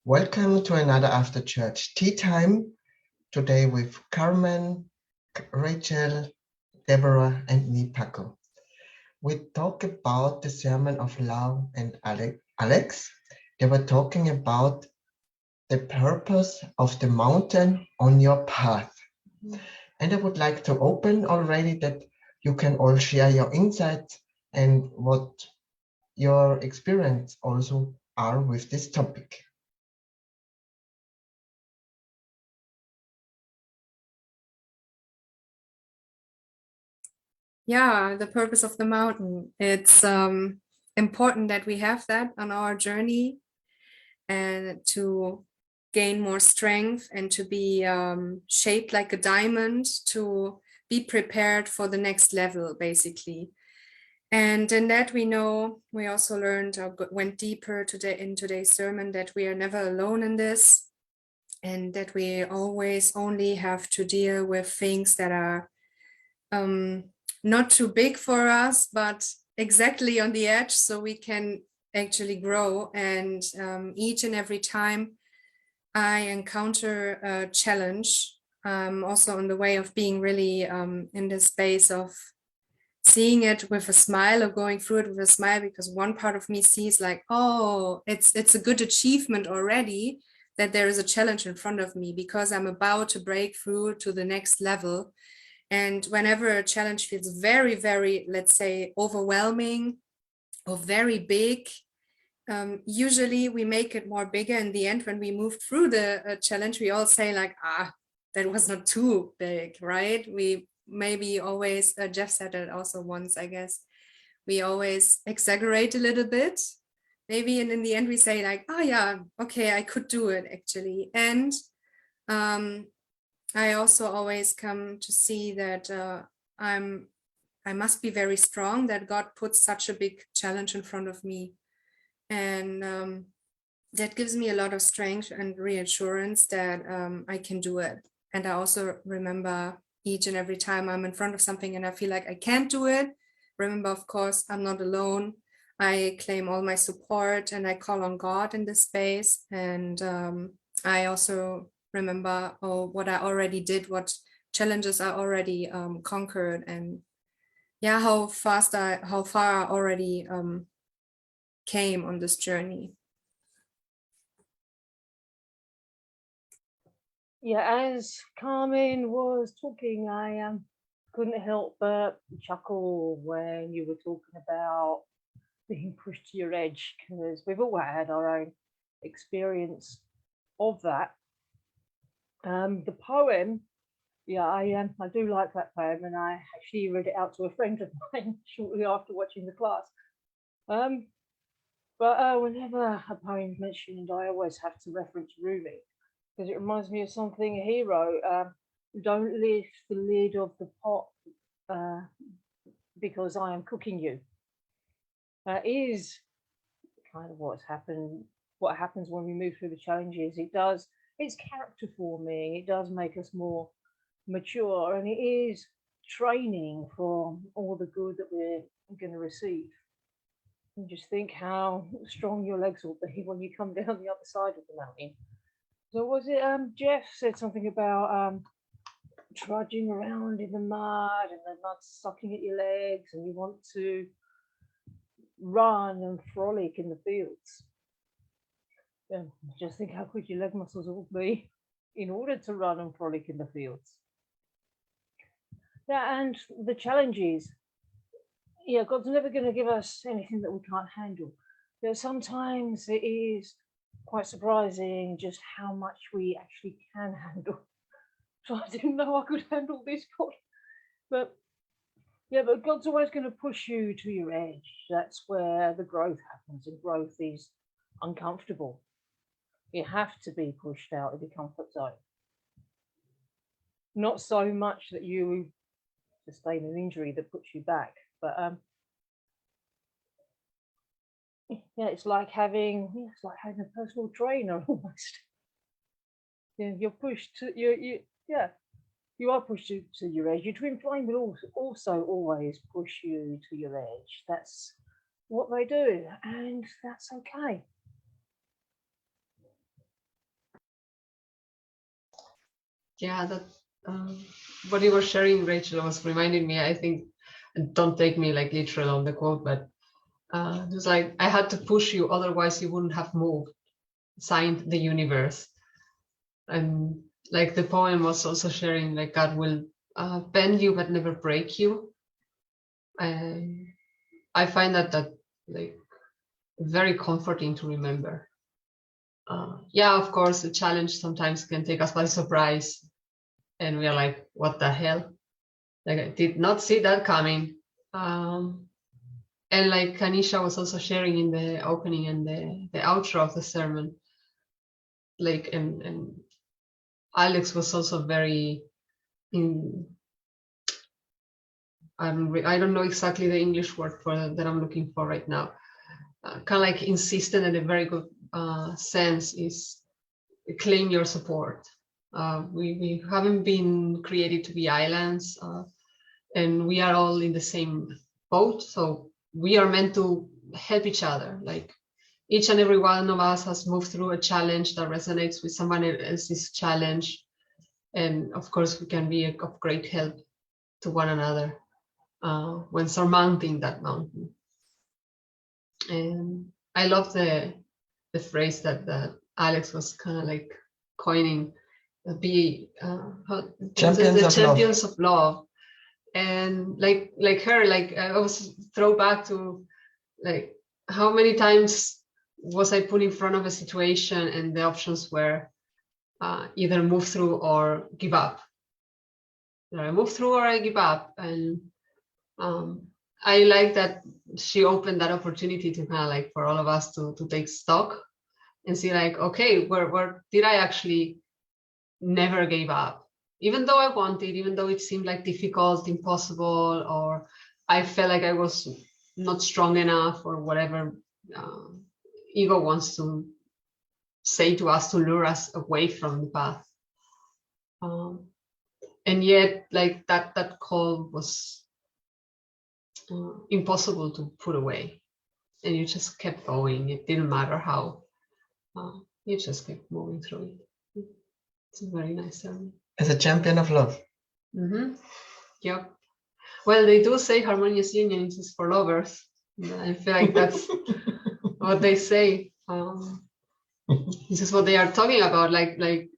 Welcome to another After Church Tea Time, today with Carmen, Rachel, Deborah, and me, Paco. We talk about the sermon of Lau and Alex. They were talking about the purpose of the mountain on your path. And I would like to open already that you can all share your insights and what your experience also are with this topic. Yeah, the purpose of the mountain. It's important that we have that on our journey and to gain more strength and to be shaped like a diamond, to be prepared for the next level, basically. And in that we know, we also learned or went deeper today in today's sermon that we are never alone in this, and that we always only have to deal with things that are not too big for us, but exactly on the edge, so we can actually grow. And each and every time I encounter a challenge, also on the way of being really in the space of seeing it with a smile, or going through it with a smile, because one part of me sees like, oh, it's a good achievement already that there is a challenge in front of me, because I'm about to break through to the next level. And whenever a challenge feels very, very, let's say, overwhelming or very big, usually we make it more bigger in the end. When we move through the challenge, we all say like, that was not too big, right? We maybe always, Jeff said that also once, I guess, we always exaggerate a little bit. Maybe, and in the end we say like, oh yeah, okay, I could do it actually. And I also always come to see that I must be very strong, that God puts such a big challenge in front of me. And that gives me a lot of strength and reassurance that I can do it. And I also remember each and every time I'm in front of something and I feel like I can't do it, remember, of course, I'm not alone. I claim all my support and I call on God in this space. And I also remember what I already did, what challenges I already conquered, and yeah, how far I already came on this journey. Yeah, as Carmen was talking, I couldn't help but chuckle when you were talking about being pushed to your edge, because we've all had our own experience of that. The poem, yeah, I do like that poem, and I actually read it out to a friend of mine shortly after watching the class. But whenever a poem's mentioned, I always have to reference Rumi, because it reminds me of something he wrote. Don't lift the lid of the pot because I am cooking you. Is kind of what happens when we move through the challenges. It's character forming, it does make us more mature, and it is training for all the good that we're going to receive. And just think how strong your legs will be when you come down the other side of the mountain. So was it Jeff said something about trudging around in the mud and the mud sucking at your legs, and you want to run and frolic in the fields. Yeah, just think how quick your leg muscles will be in order to run and frolic in the fields. Yeah, and the challenges. Yeah, God's never going to give us anything that we can't handle. But sometimes it is quite surprising just how much we actually can handle. So I didn't know I could handle this, God. But yeah, but God's always going to push you to your edge. That's where the growth happens, and growth is uncomfortable. You have to be pushed out of your comfort zone. Not so much that you sustain an injury that puts you back, but yeah, it's like having a personal trainer almost. Yeah, you're pushed to you are pushed to your edge. Your twin flame will also always push you to your edge. That's what they do, and that's okay. Yeah, that what you were sharing, Rachel, was reminding me, I think, and don't take me like literal on the quote, but it was like, I had to push you, otherwise you wouldn't have moved. Signed, the universe. And like the poem was also sharing, like God will bend you but never break you. I find that like very comforting to remember. Yeah, of course, the challenge sometimes can take us by surprise, and we are like, what the hell? Like, I did not see that coming. And like Kanisha was also sharing in the opening and the outro of the sermon, like, and Alex was also very in, I don't know exactly the English word for that I'm looking for right now. Kind of like insistent in a very good sense is claim your support. We haven't been created to be islands, and we are all in the same boat. So we are meant to help each other. Like each and every one of us has moved through a challenge that resonates with someone else's challenge. And of course, we can be of great help to one another when surmounting that mountain. And I love the phrase that Alex was kind of like coining, be champions of love. And like her, like I was throw back to like how many times was I put in front of a situation and the options were either move through or give up. I move through or I give up. And I like that she opened that opportunity to kind of like for all of us to take stock and see like, okay, where did I actually never gave up? Even though I wanted, even though it seemed like difficult, impossible, or I felt like I was not strong enough or whatever ego wants to say to us to lure us away from the path. And yet like that call was impossible to put away, and you just kept going. It didn't matter how, you just kept moving through it. It's a very nice sermon. As a champion of love. Yep. Well, they do say harmonious union is for lovers. I feel like that's what they say. This is what they are talking about. Like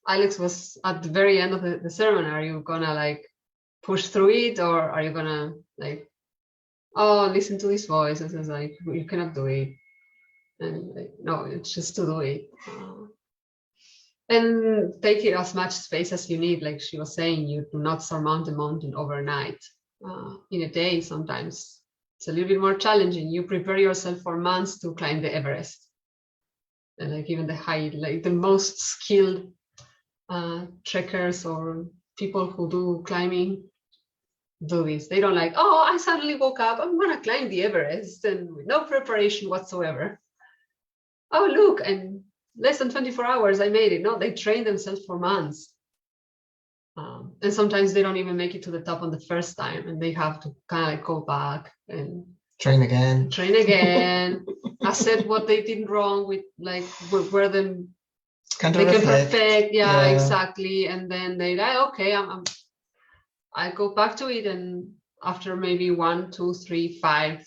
Alex was at the very end of the sermon. Are you gonna like push through it, or are you gonna like, oh, listen to this voice and says like, you cannot do it? And like, no, it's just to do it. And take it as much space as you need. Like she was saying, you do not surmount a mountain overnight. In a day, sometimes it's a little bit more challenging. You prepare yourself for months to climb the Everest. And like even the high, like the most skilled trekkers or people who do climbing do this. They don't like, oh, I suddenly woke up, I'm gonna climb the Everest and with no preparation whatsoever. Oh, look, and less than 24 hours I made it. No, they train themselves for months. And sometimes they don't even make it to the top on the first time, and they have to kind of like go back and train again, accept what they did wrong with, like where them kind they can perfect. Yeah, exactly. And then they like, okay, I go back to it, and after maybe 1, 2, 3, 5,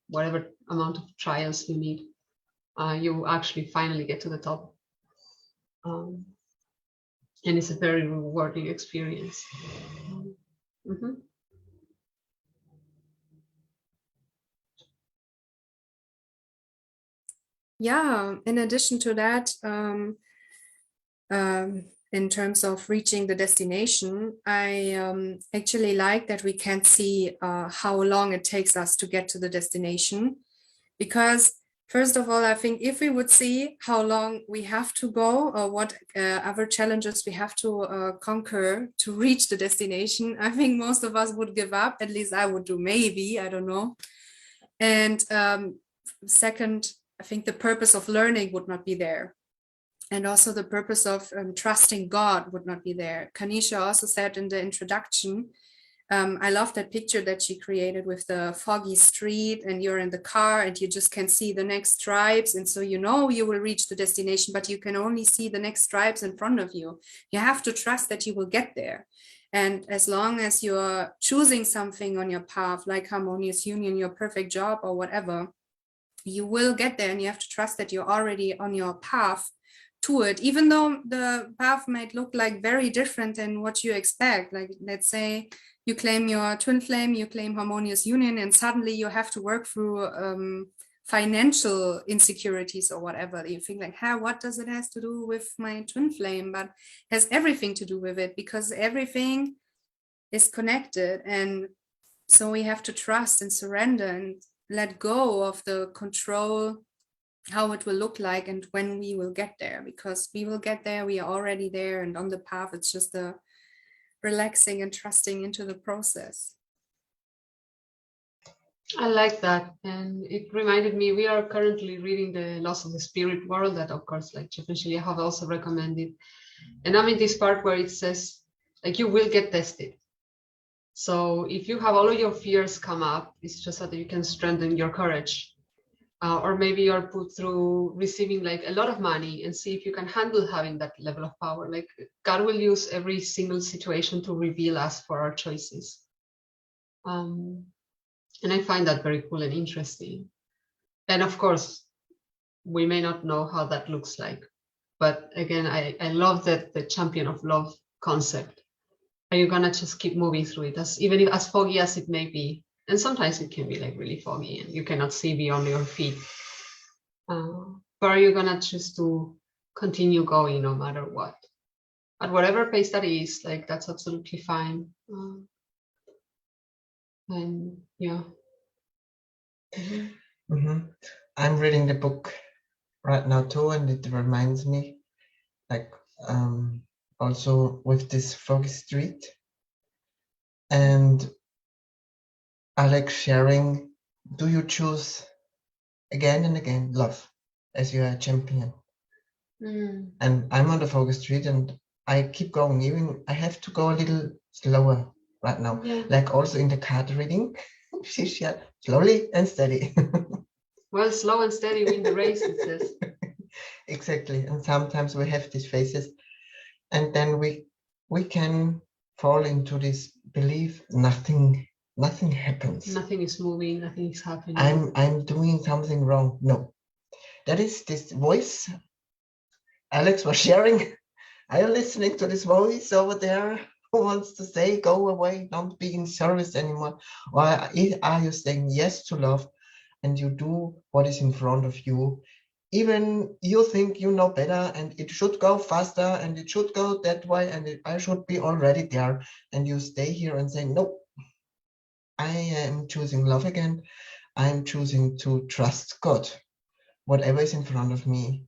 whatever amount of trials you need, you actually finally get to the top. And it's a very rewarding experience. Yeah, in addition to that, in terms of reaching the destination, I actually like that we can't see how long it takes us to get to the destination. Because first of all, I think if we would see how long we have to go or what other challenges we have to conquer to reach the destination, I think most of us would give up. At least I would do, maybe, I don't know. And second, I think the purpose of learning would not be there. And also the purpose of trusting God would not be there. Kanisha also said in the introduction, I love that picture that she created with the foggy street, and you're in the car and you just can see the next stripes. And so you know you will reach the destination, but you can only see the next stripes in front of you. You have to trust that you will get there. And as long as you're choosing something on your path, like harmonious union, your perfect job or whatever, you will get there, and you have to trust that you're already on your path to it, even though the path might look like very different than what you expect. Like, let's say you claim your twin flame, you claim harmonious union, and suddenly you have to work through financial insecurities or whatever. You think like, what does it has to do with my twin flame? But it has everything to do with it, because everything is connected. And so we have to trust and surrender and let go of the control, how it will look like and when we will get there, because we will get there, we are already there, and on the path it's just a relaxing and trusting into the process. I like that. And it reminded me, we are currently reading the Laws of the Spirit World, that of course, like Jeff and Shaleia have also recommended. And I'm in this part where it says, like, you will get tested. So if you have all of your fears come up, it's just so that you can strengthen your courage. Or maybe you're put through receiving like a lot of money, and see if you can handle having that level of power. Like, God will use every single situation to reveal us for our choices. And I find that very cool and interesting. And of course, we may not know how that looks like. But again, I love that the champion of love concept. Are you gonna just keep moving through it, even if as foggy as it may be? And sometimes it can be like really foggy and you cannot see beyond your feet. But are you gonna choose to continue going no matter what? At whatever pace that is, like, that's absolutely fine. And yeah. I'm reading the book right now too, and it reminds me, like, also with this foggy street. And I like sharing, do you choose again and again love as your champion? And I'm on the foggy street and I keep going, even I have to go a little slower right now. Yeah. Like also in the card reading, she shared slowly and steady. Well, slow and steady win the race, it says. Exactly. And sometimes we have these phases, and then we can fall into this belief nothing happens. Nothing is moving, nothing is happening. I'm doing something wrong. No. That is this voice Alex was sharing. Are you listening to this voice over there who wants to say, go away, don't be in service anymore? Or are you saying yes to love, and you do what is in front of you? Even you think you know better and it should go faster and it should go that way and I should be already there. And you stay here and say, no, I am choosing love again. I'm choosing to trust God. Whatever is in front of me,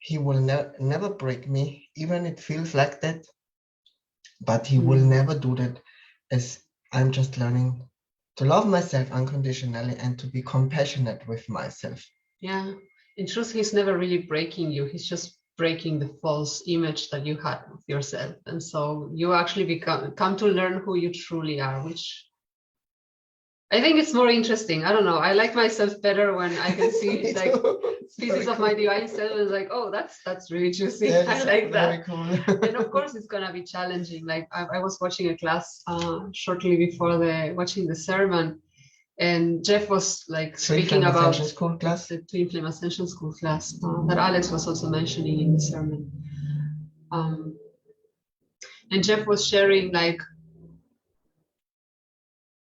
He will never break me, even it feels like that. But He will never do that, as I'm just learning to love myself unconditionally and to be compassionate with myself. Yeah. In truth, He's never really breaking you. He's just breaking the false image that you had of yourself. And so you actually come to learn who you truly are, which I think it's more interesting. I don't know. I like myself better when I can see like pieces of my divine self and like, oh, that's really juicy. Yes, I like that. cool. And of course, it's gonna be challenging. Like I was watching a class shortly before watching the sermon, and Jeff was like speaking about school class. the Twin Flame Ascension School class that Alex was also mentioning in the sermon. And Jeff was sharing like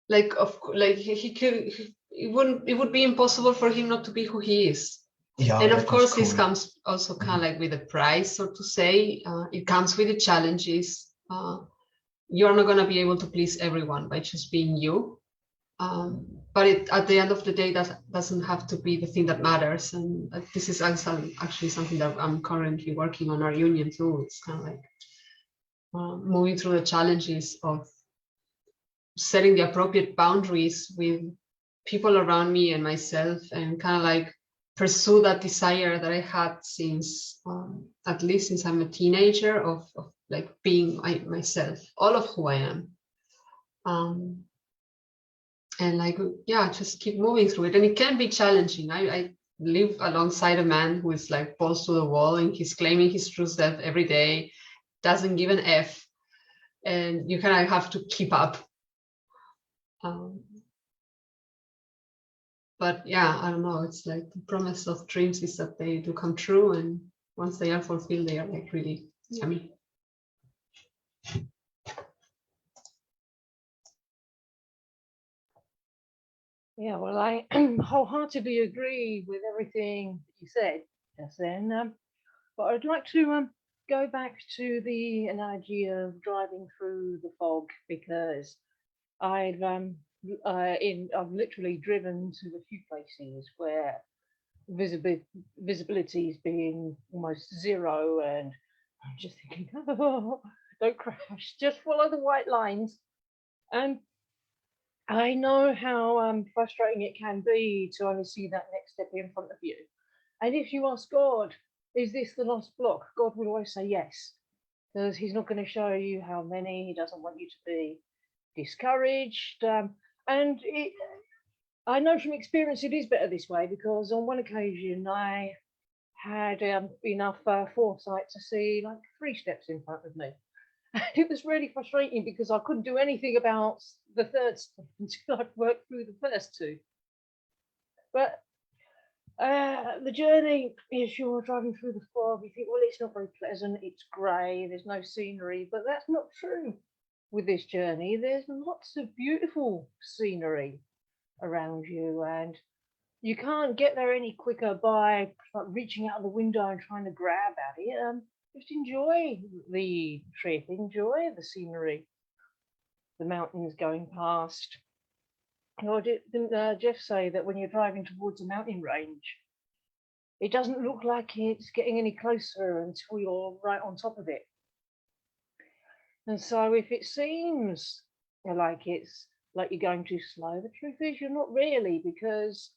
he could, it would be impossible for him not to be who he is. Yeah, and of course, this comes also kind of like with a price, so to say. It comes with the challenges. You're not going to be able to please everyone by just being you. But at the end of the day, that doesn't have to be the thing that matters. And this is actually something that I'm currently working on our union too. It's kind of like moving through the challenges of setting the appropriate boundaries with people around me and myself, and kind of like pursue that desire that I had since, at least since I'm a teenager, of like being myself, all of who I am. And like, yeah, just keep moving through it. And it can be challenging. I live alongside a man who is like balls to the wall, and he's claiming his true self every day, doesn't give an F, and you kind of have to keep up. But yeah, I don't know, it's like the promise of dreams is that they do come true, and once they are fulfilled, they are like really yummy. Yeah, well, I wholeheartedly agree with everything that you said just then. But I'd like to go back to the analogy of driving through the fog, because I've literally driven to a few places where visibility is being almost zero, and I'm just thinking, oh, don't crash, just follow the white lines. And I know how frustrating it can be to only see that next step in front of you. And if you ask God, is this the last block? God will always say yes, because he's not going to show you how many. He doesn't want you to be discouraged. And I know from experience it is better this way, because on one occasion I had enough foresight to see like 3 steps in front of me. It was really frustrating because I couldn't do anything about the 3rd step until I'd worked through the first 2. But the journey, if you're driving through the fog, you think, well, it's not very pleasant, it's grey, there's no scenery, but that's not true with this journey. There's lots of beautiful scenery around you, and you can't get there any quicker by reaching out of the window and trying to grab at it. Just enjoy the trip, enjoy the scenery, the mountains going past. Or didn't Jeff say that when you're driving towards a mountain range, it doesn't look like it's getting any closer until you're right on top of it? And so if it seems like it's like you're going too slow, the truth is you're not really, because,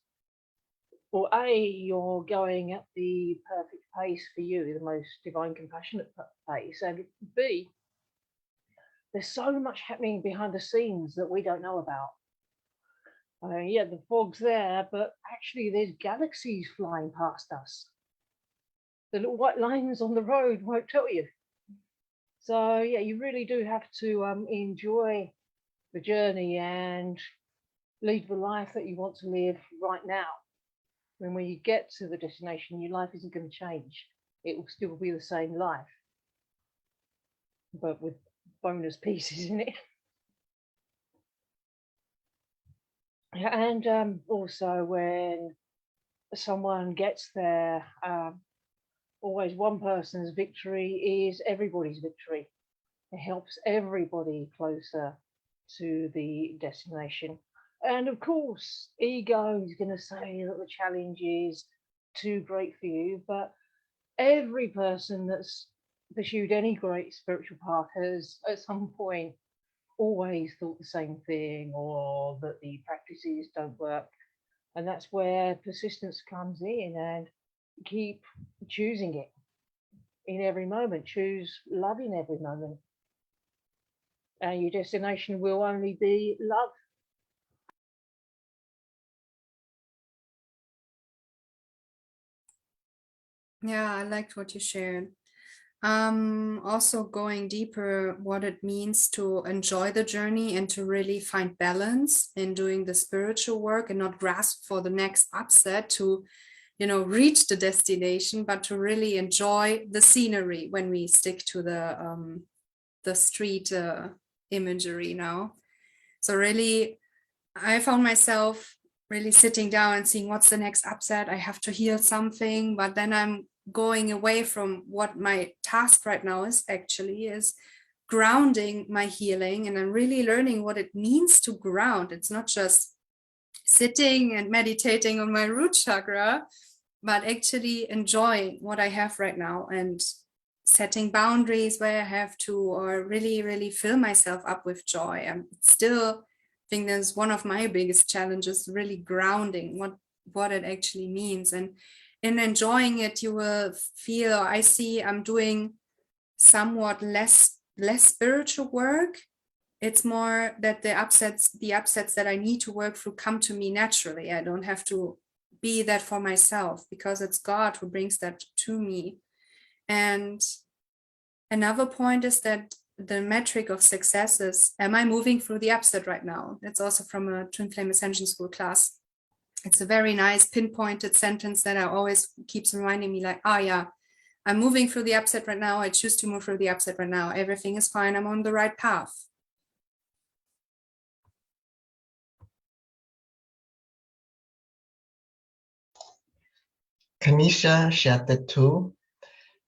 or A, you're going at the perfect pace for you, the most divine compassionate pace, and B, there's so much happening behind the scenes that we don't know about. Yeah, the fog's there, but actually there's galaxies flying past us. The little white lines on the road won't tell you. So yeah, you really do have to enjoy the journey and lead the life that you want to live right now. And when you get to the destination, your life isn't going to change. It will still be the same life, but with bonus pieces in it. And also when someone gets there, always one person's victory is everybody's victory. It helps everybody closer to the destination. And of course, ego is going to say that the challenge is too great for you, but every person that's pursued any great spiritual path has at some point always thought the same thing, or that the practices don't work. And that's where persistence comes in, and keep choosing it in every moment. Choose love in every moment, and your destination will only be love. Yeah, I liked what you shared. Also going deeper, what it means to enjoy the journey and to really find balance in doing the spiritual work, and not grasp for the next upset to, reach the destination, but to really enjoy the scenery when we stick to the street imagery now. So really, I found myself really sitting down and seeing what's the next upset. I have to heal something, but then I'm going away from what my task right now is grounding my healing. And I'm really learning what it means to ground. It's not just sitting and meditating on my root chakra, but actually enjoying what I have right now and setting boundaries where I have to, or really, really fill myself up with joy. I'm still think that's one of my biggest challenges, really grounding what it actually means. And in enjoying it, you will feel, I'm doing somewhat less spiritual work, it's more that the upsets that I need to work through come to me naturally. I don't have to be that for myself, because it's God who brings that to me. And another point is that the metric of success is, am I moving through the upset right now? It's also from a Twin Flame Ascension School class. It's a very nice pinpointed sentence that I always keeps reminding me, like, yeah, I'm moving through the upset right now. I choose to move through the upset right now. Everything is fine. I'm on the right path. Kanisha shared that too,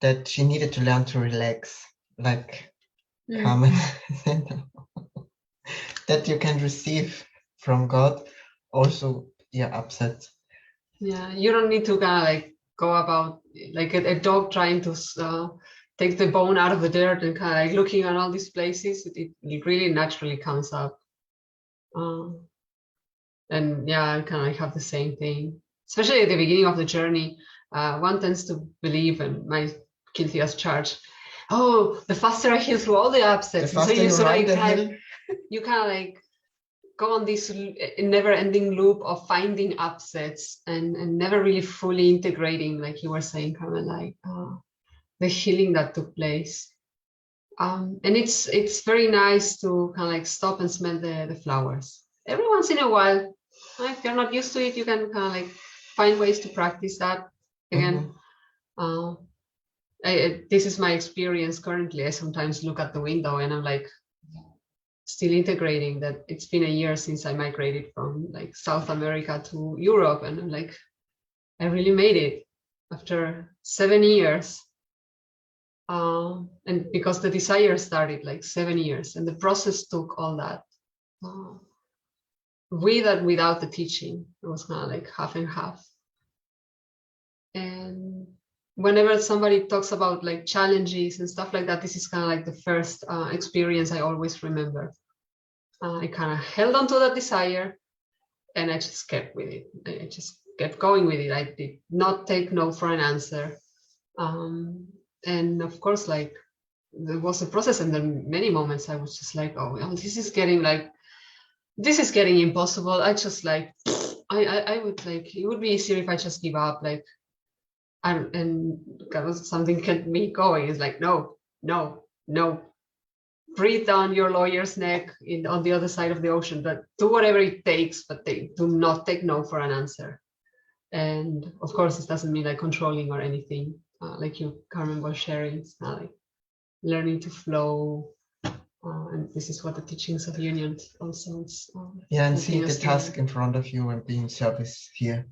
that she needed to learn to relax, like Carmen said, that you can receive from God also your upset. Yeah, you don't need to kind of like go about like a dog trying to take the bone out of the dirt and kind of like looking at all these places. It really naturally comes up. And yeah, I kind of like have the same thing, especially at the beginning of the journey. One tends to believe, and my guilty as charged, oh, the faster I heal through all the upsets, The faster so you you sort of run the like, hill, you kind of like go on this never-ending loop of finding upsets and never really fully integrating, like you were saying, Carmen, like the healing that took place. And it's very nice to kind of like stop and smell the flowers every once in a while. If you're not used to it, you can kind of like find ways to practice that again. This is my experience currently. I sometimes look at the window and I'm like still integrating that it's been a year since I migrated from like South America to Europe, and I'm like, I really made it after 7 years. And because the desire started like 7 years, and the process took all that. With and without the teaching, it was kind of like half and half. And whenever somebody talks about like challenges and stuff like that, this is kind of like the first experience I always remember. I kind of held on to that desire, and I just kept with it. I just kept going with it. I did not take no for an answer. And of course, like there was a process, and then many moments I was just like, oh, well, this is getting impossible. I just like, I would like, it would be easier if I just give up, like, and kind of something kept me going. It's like, no, breathe down your lawyer's neck on the other side of the ocean, but do whatever it takes, but do not take no for an answer. And of course, this doesn't mean like controlling or anything, like you, Carmen, was sharing. It's not like learning to flow. And this is what the teachings of union also is. Yeah, and see the task in front of you and being service here.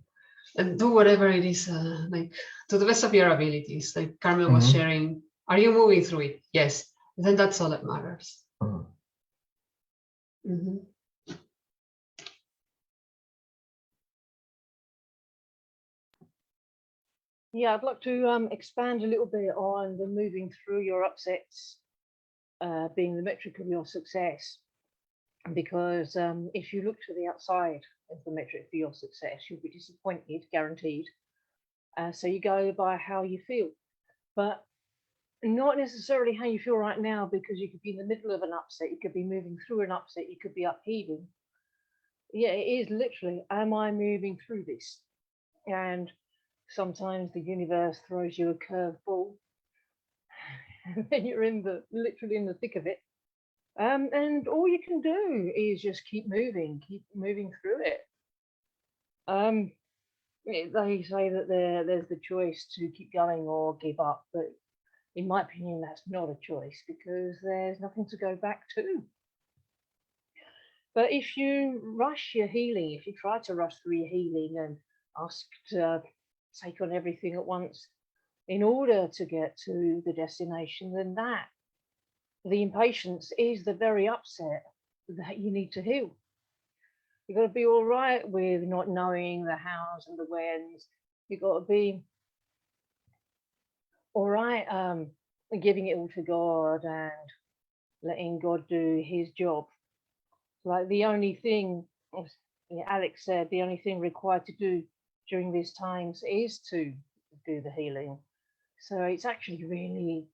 And do whatever it is, like to the best of your abilities. Like Carmen was sharing, are you moving through it? Yes. Then that's all that matters. Yeah, I'd like to expand a little bit on the moving through your upsets being the metric of your success. Because if you look to the outside as the metric for your success, you'll be disappointed, guaranteed. So you go by how you feel, but not necessarily how you feel right now, because you could be in the middle of an upset, you could be moving through an upset, you could be upheaving. Yeah, it is literally, am I moving through this? And sometimes the universe throws you a curveball, and then you're literally in the thick of it. And all you can do is just keep moving through it. They say that there's the choice to keep going or give up, but in my opinion, that's not a choice, because there's nothing to go back to. But if you rush your healing, if you try to rush through your healing and ask to take on everything at once in order to get to the destination, then the impatience is the very upset that you need to heal. You've got to be all right with not knowing the hows and the whens. You've got to be all right giving it all to God and letting God do his job. Like the only thing, Alex said, the only thing required to do during these times is to do the healing. So it's actually really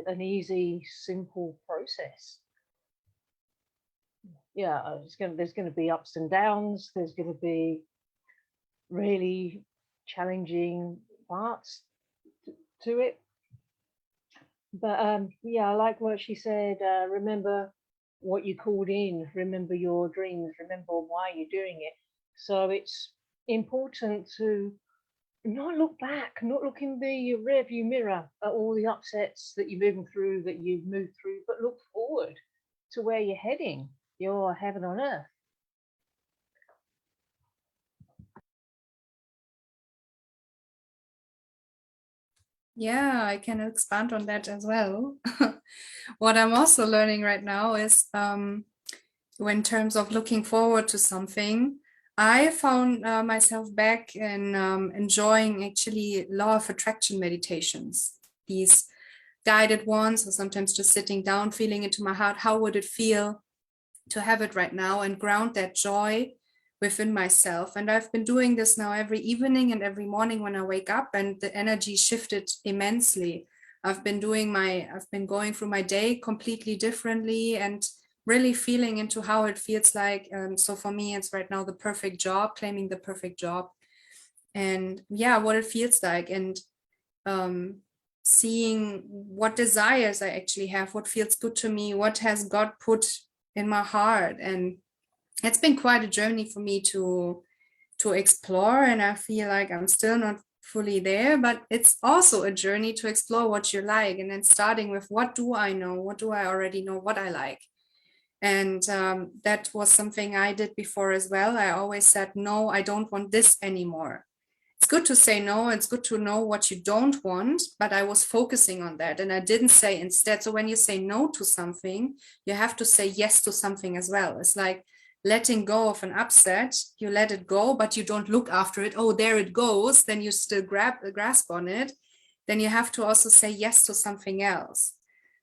an easy, simple process. there's going to be ups and downs. There's going to be really challenging parts to it. But I like what she said. Remember what you called in. Remember your dreams. Remember why you're doing it. So it's important to not look back, not look in the rearview mirror at all the upsets that you've moved through, but look forward to where you're heading, your heaven on earth. Yeah, I can expand on that as well. What I'm also learning right now is in terms of looking forward to something, I found myself back in enjoying actually law of attraction meditations, these guided ones, or sometimes just sitting down, feeling into my heart, how would it feel to have it right now, and ground that joy within myself. And I've been doing this now every evening and every morning when I wake up, and the energy shifted immensely. I've been going through my day completely differently and really feeling into how it feels like. So for me, it's right now the perfect job, claiming the perfect job, and what it feels like, and seeing what desires I actually have, what feels good to me, what has God put in my heart. And it's been quite a journey for me to explore, and I feel like I'm still not fully there, but it's also a journey to explore what you like, and then starting with, what do I know, what do I already know, what I like. And that was something I did before as well. I always said, no, I don't want this anymore. It's good to say no, it's good to know what you don't want, but I was focusing on that, and I didn't say instead. So when you say no to something, you have to say yes to something as well. It's like letting go of an upset. You let it go, but you don't look after it. Oh, there it goes. Then you still grasp on it. Then you have to also say yes to something else.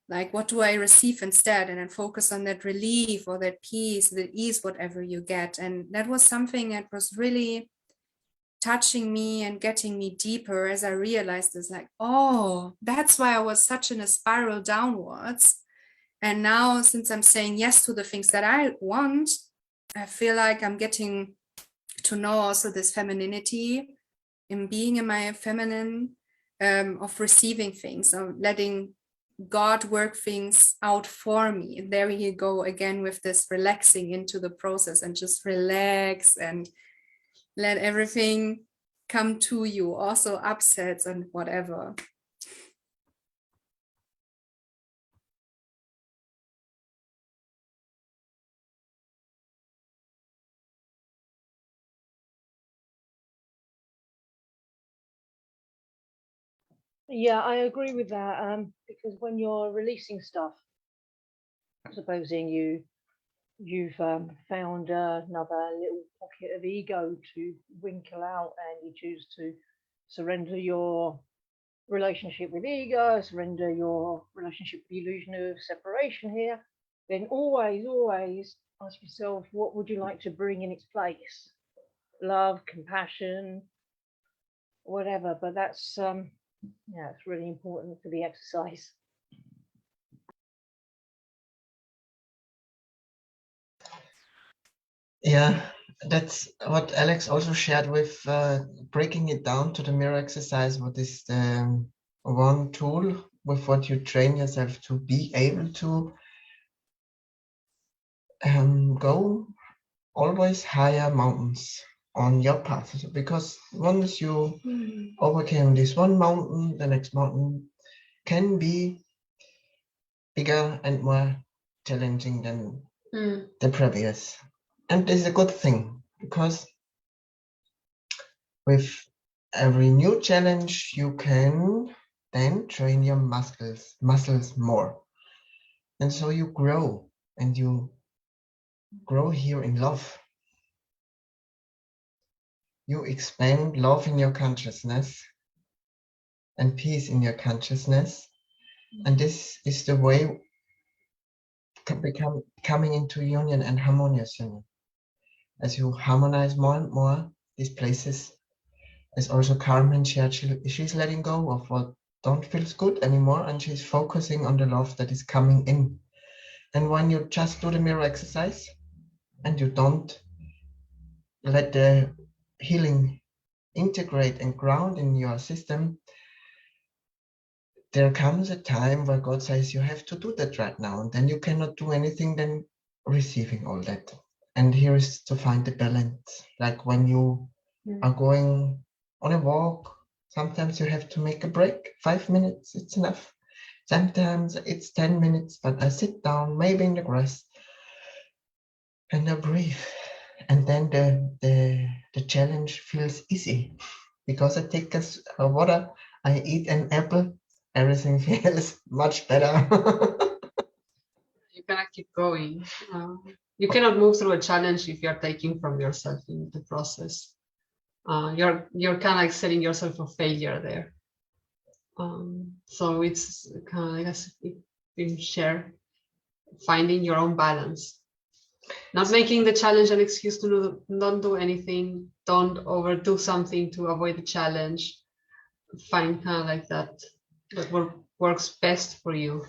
Like, what do I receive instead? And then focus on that relief or that peace, that ease, whatever you get. And that was something that was really touching me and getting me deeper as I realized this, like, oh, that's why I was such in a spiral downwards. And now, since I'm saying yes to the things that I want, I feel like I'm getting to know also this femininity in being in my feminine, of receiving things, of letting God work things out for me. And there you go again with this relaxing into the process, and just relax and let everything come to you, also upsets and whatever. Yeah, I agree with that. Because when you're releasing stuff, supposing you've found another little pocket of ego to winkle out, and you choose to surrender your relationship with ego, surrender your relationship with the illusion of separation here, then always ask yourself, what would you like to bring in its place? Love, compassion, whatever. But that's it's really important for the exercise. Yeah, that's what Alex also shared with breaking it down to the mirror exercise. What is the one tool with what you train yourself to be able to go always higher mountains on your path? Because once you overcame this one mountain, the next mountain can be bigger and more challenging than the previous. And this is a good thing, because with every new challenge, you can then train your muscles more. And so you grow, and you grow here in love. You expand love in your consciousness and peace in your consciousness. And this is the way coming into union and harmonious union. As you harmonize more and more these places, as also Carmen shared, she's letting go of what don't feel good anymore, and she's focusing on the love that is coming in. And when you just do the mirror exercise, and you don't let the healing integrate and ground in your system, there comes a time where God says you have to do that right now, and then you cannot do anything than receiving all that. And here is to find the balance. Like when you are going on a walk, sometimes you have to make a break. 5 minutes, it's enough. Sometimes it's 10 minutes, but I sit down, maybe in the grass, and I breathe. And then the challenge feels easy because I take a water, I eat an apple, everything feels much better. You cannot keep going. You cannot move through a challenge if you're taking from yourself in the process. You're kind of like setting yourself for failure there. So it's kind of like as you share, finding your own balance, not making the challenge an excuse to not do anything, don't overdo something to avoid the challenge. Find kind of like that works best for you.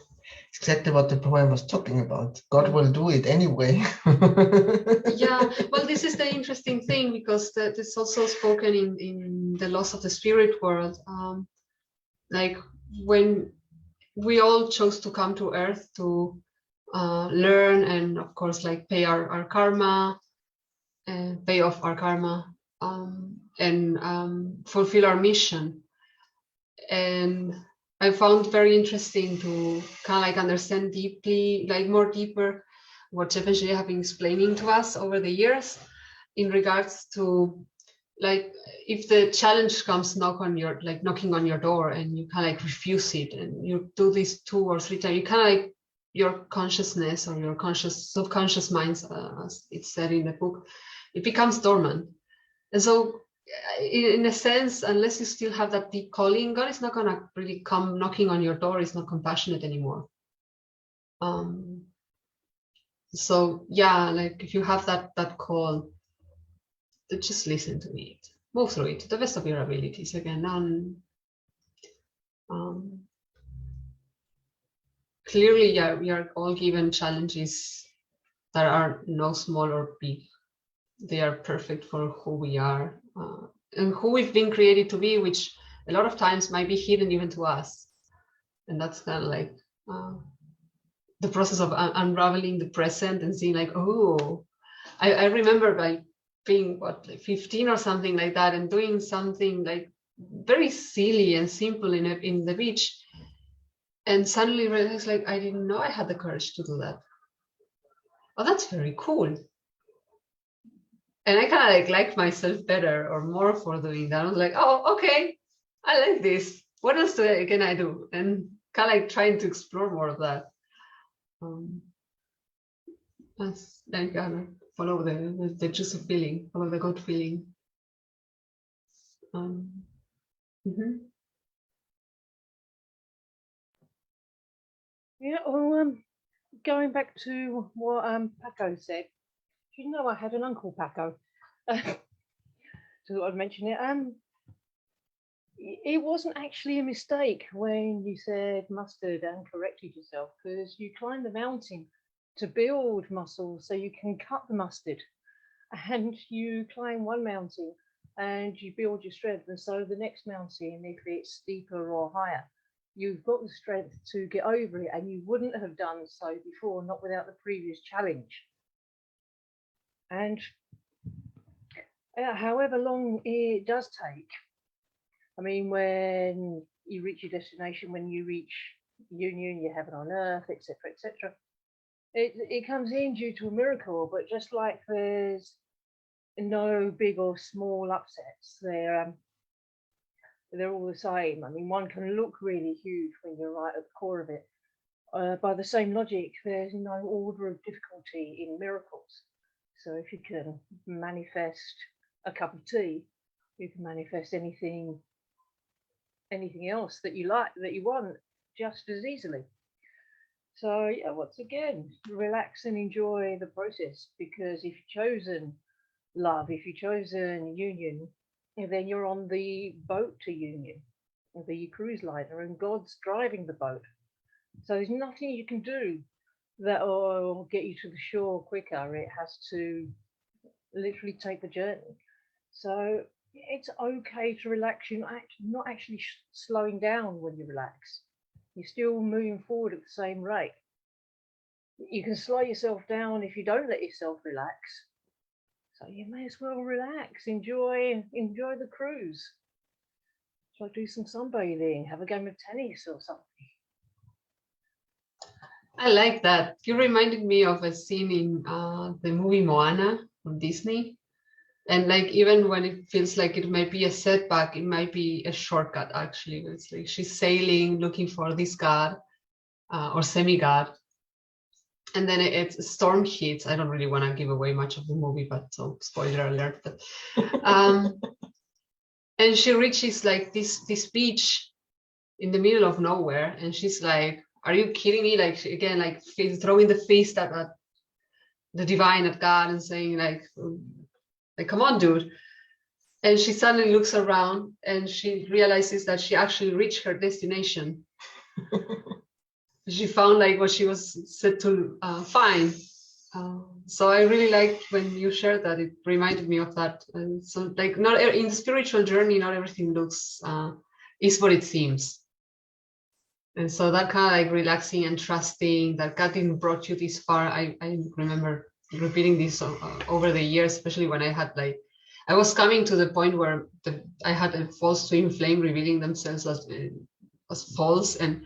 Exactly what the poem was talking about. God will do it anyway. Yeah, well, this is the interesting thing, because it's also spoken in the laws of the spirit world. Like when we all chose to come to earth to learn and of course like pay our karma and pay off our karma, and fulfill our mission. And I found very interesting to kind of like understand deeply, like more deeper, what Jeff and Shaleia have been explaining to us over the years in regards to like if the challenge comes knocking on your door and you kind of like refuse it and you do this 2 or 3 times, you kind of like your consciousness or your subconscious minds, as it's said in the book, it becomes dormant. And so in a sense, unless you still have that deep calling, God is not going to really come knocking on your door. It's not compassionate anymore. So yeah, like if you have that call, to just listen to it, move through it to the best of your abilities. Again, clearly, yeah, we are all given challenges that are no small or big. They are perfect for who we are and who we've been created to be, which a lot of times might be hidden even to us. And that's kind of like the process of unraveling the present and seeing like, oh, I remember like being like 15 or something like that and doing something like very silly and simple in the beach, and suddenly realized like I didn't know I had the courage to do that. Oh, that's very cool. And I kind of like myself better or more for doing that. I was like, oh, okay, I like this. What else can I do? And kind of like trying to explore more of that. That's like follow the juice of feeling, follow the gut feeling. Yeah, well, going back to what Paco said, you know I had an uncle Paco. So I'd mention it. It wasn't actually a mistake when you said mustard and corrected yourself, because you climbed the mountain to build muscle so you can cut the mustard, and you climb one mountain and you build your strength, and so the next mountain, if it's steeper or higher, you've got the strength to get over it, and you wouldn't have done so before, not without the previous challenge. And however long it does take, I mean, when you reach your destination, when you reach union, your heaven on earth, etc., etc., it comes in due to a miracle. But just like there's no big or small upsets, they're all the same. I mean, one can look really huge when you're right at the core of it. By the same logic, there's no order of difficulty in miracles. So if you can manifest a cup of tea, you can manifest anything else that you like, that you want, just as easily. So yeah, once again, relax and enjoy the process, because if you've chosen love, if you've chosen union, then you're on the boat to union, the cruise liner, and God's driving the boat. So there's nothing you can do that will get you to the shore quicker. It has to literally take the journey. So it's okay to relax. You're not actually slowing down when you relax. You're still moving forward at the same rate. You can slow yourself down if you don't let yourself relax. So you may as well relax, enjoy the cruise. So do some sunbathing, have a game of tennis or something. I like that. You reminded me of a scene in the movie Moana from Disney. And like, even when it feels like it might be a setback, it might be a shortcut, actually. It's like she's sailing, looking for this god or semi-god. And then a storm hits. I don't really want to give away much of the movie, but so spoiler alert. But, and she reaches like this beach in the middle of nowhere. And she's like, are you kidding me? Like, again, like throwing the fist at the divine, at God, and saying like, come on, dude. And she suddenly looks around and she realizes that she actually reached her destination. She found like what she was set to find. So I really liked when you shared that. It reminded me of that. And so like, not in the spiritual journey, not everything looks is what it seems. And so that kind of like relaxing and trusting that God didn't brought you this far. I remember repeating this over the years, especially when I had like, I was coming to the point where I had a false twin flame revealing themselves as false. And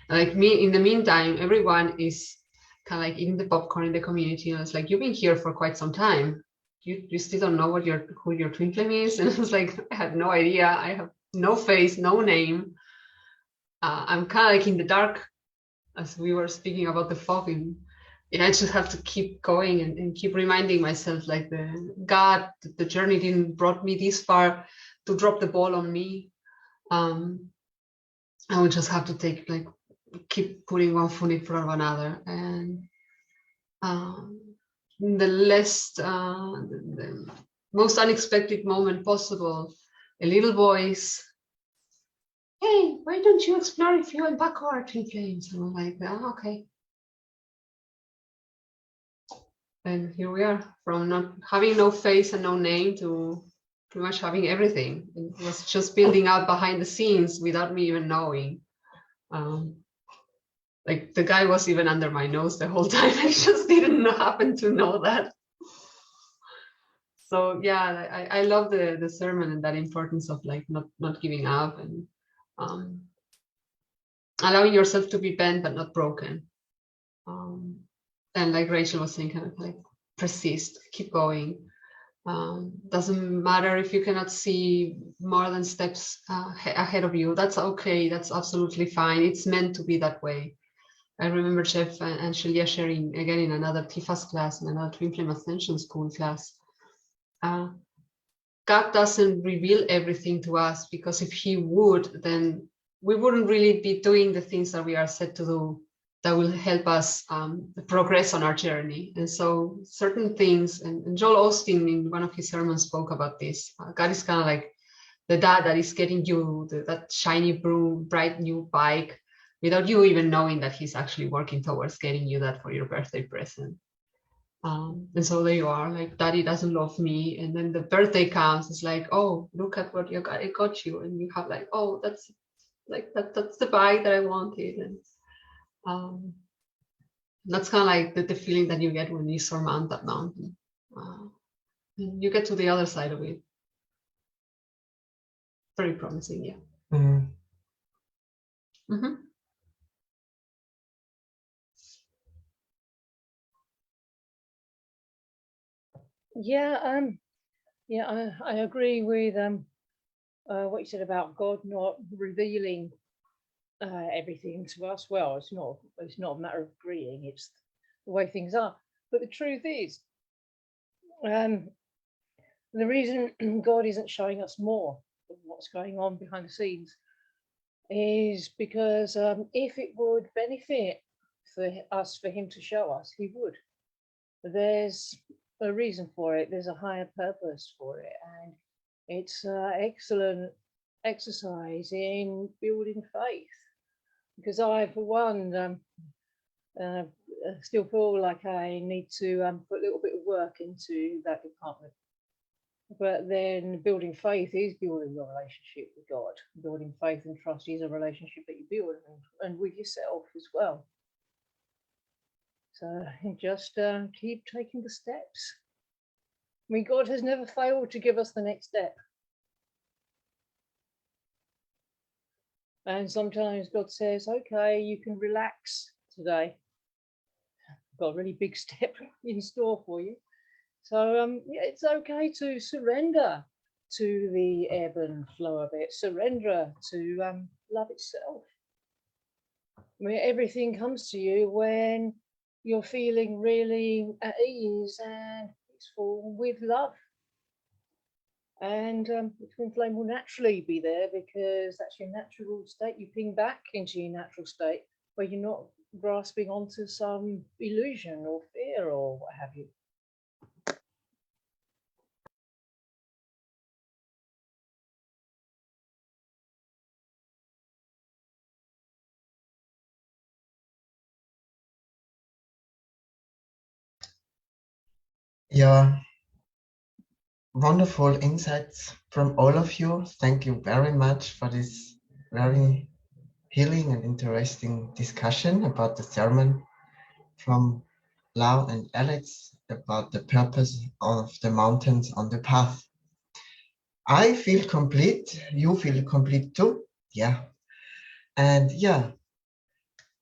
like me, in the meantime, everyone is kind of like eating the popcorn in the community. And it's like, you've been here for quite some time. You still don't know who your twin flame is. And it was like, I had no idea. I have no face, no name. I'm kind of like in the dark, as we were speaking about the fog. And I just have to keep going and keep reminding myself, like, the journey didn't brought me this far to drop the ball on me. I would just have to keep putting one foot in front of another. And the most unexpected moment possible, a little voice, hey, why don't you explore if you and Paco are twin flames? And I'm like, oh, okay. And here we are, from not having no face and no name to pretty much having everything. It was just building up behind the scenes without me even knowing. Like the guy was even under my nose the whole time. I just didn't happen to know that. So yeah, I love the sermon and that importance of like not giving up and allowing yourself to be bent but not broken. And like Rachel was saying, kind of like persist, keep going. Doesn't matter if you cannot see more than steps ahead of you. That's okay. That's absolutely fine. It's meant to be that way. I remember Jeff and Shaleia sharing again in another TFAS class, in another Twin Flame Ascension School class. God doesn't reveal everything to us, because if he would, then we wouldn't really be doing the things that we are set to do that will help us progress on our journey. And so certain things, and Joel Osteen in one of his sermons spoke about this. God is kind of like the dad that is getting you that shiny, bright new bike without you even knowing that he's actually working towards getting you that for your birthday present. And so there you are, like, daddy doesn't love me. And then the birthday comes, it's like, oh, look at what I got you. And you have like, oh, that's the bike that I wanted. And that's kind of like the feeling that you get when you surmount that mountain. You get to the other side of it. Very promising, yeah. Mm. Mm-hmm. I agree with what you said about God not revealing everything to us. Well, it's not a matter of agreeing, it's the way things are. But the truth is, the reason God isn't showing us more of what's going on behind the scenes is because if it would benefit for him to show us, he would. There's a reason for it, there's a higher purpose for it, and it's excellent exercise in building faith. Because I, for one, still feel like I need to put a little bit of work into that department. But then building faith is building your relationship with God. Building faith and trust is a relationship that you build, and with yourself as well. So just keep taking the steps. I mean, God has never failed to give us the next step. And sometimes God says, okay, you can relax today. I've got a really big step in store for you. So yeah, it's okay to surrender to the ebb and flow of it, surrender to love itself. I mean, everything comes to you when you're feeling really at ease and peaceful with love. And the twin flame will naturally be there because that's your natural state. You ping back into your natural state where you're not grasping onto some illusion or fear or what have you. Yeah, wonderful insights from all of you. Thank you very much for this very healing and interesting discussion about the sermon from Lau and Alex about the purpose of the mountains on the path. I feel complete. You feel complete too? Yeah. And yeah,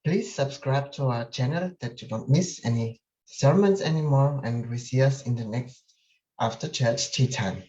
please subscribe to our channel that you don't miss any sermons anymore. And we see us in the next after church tea time.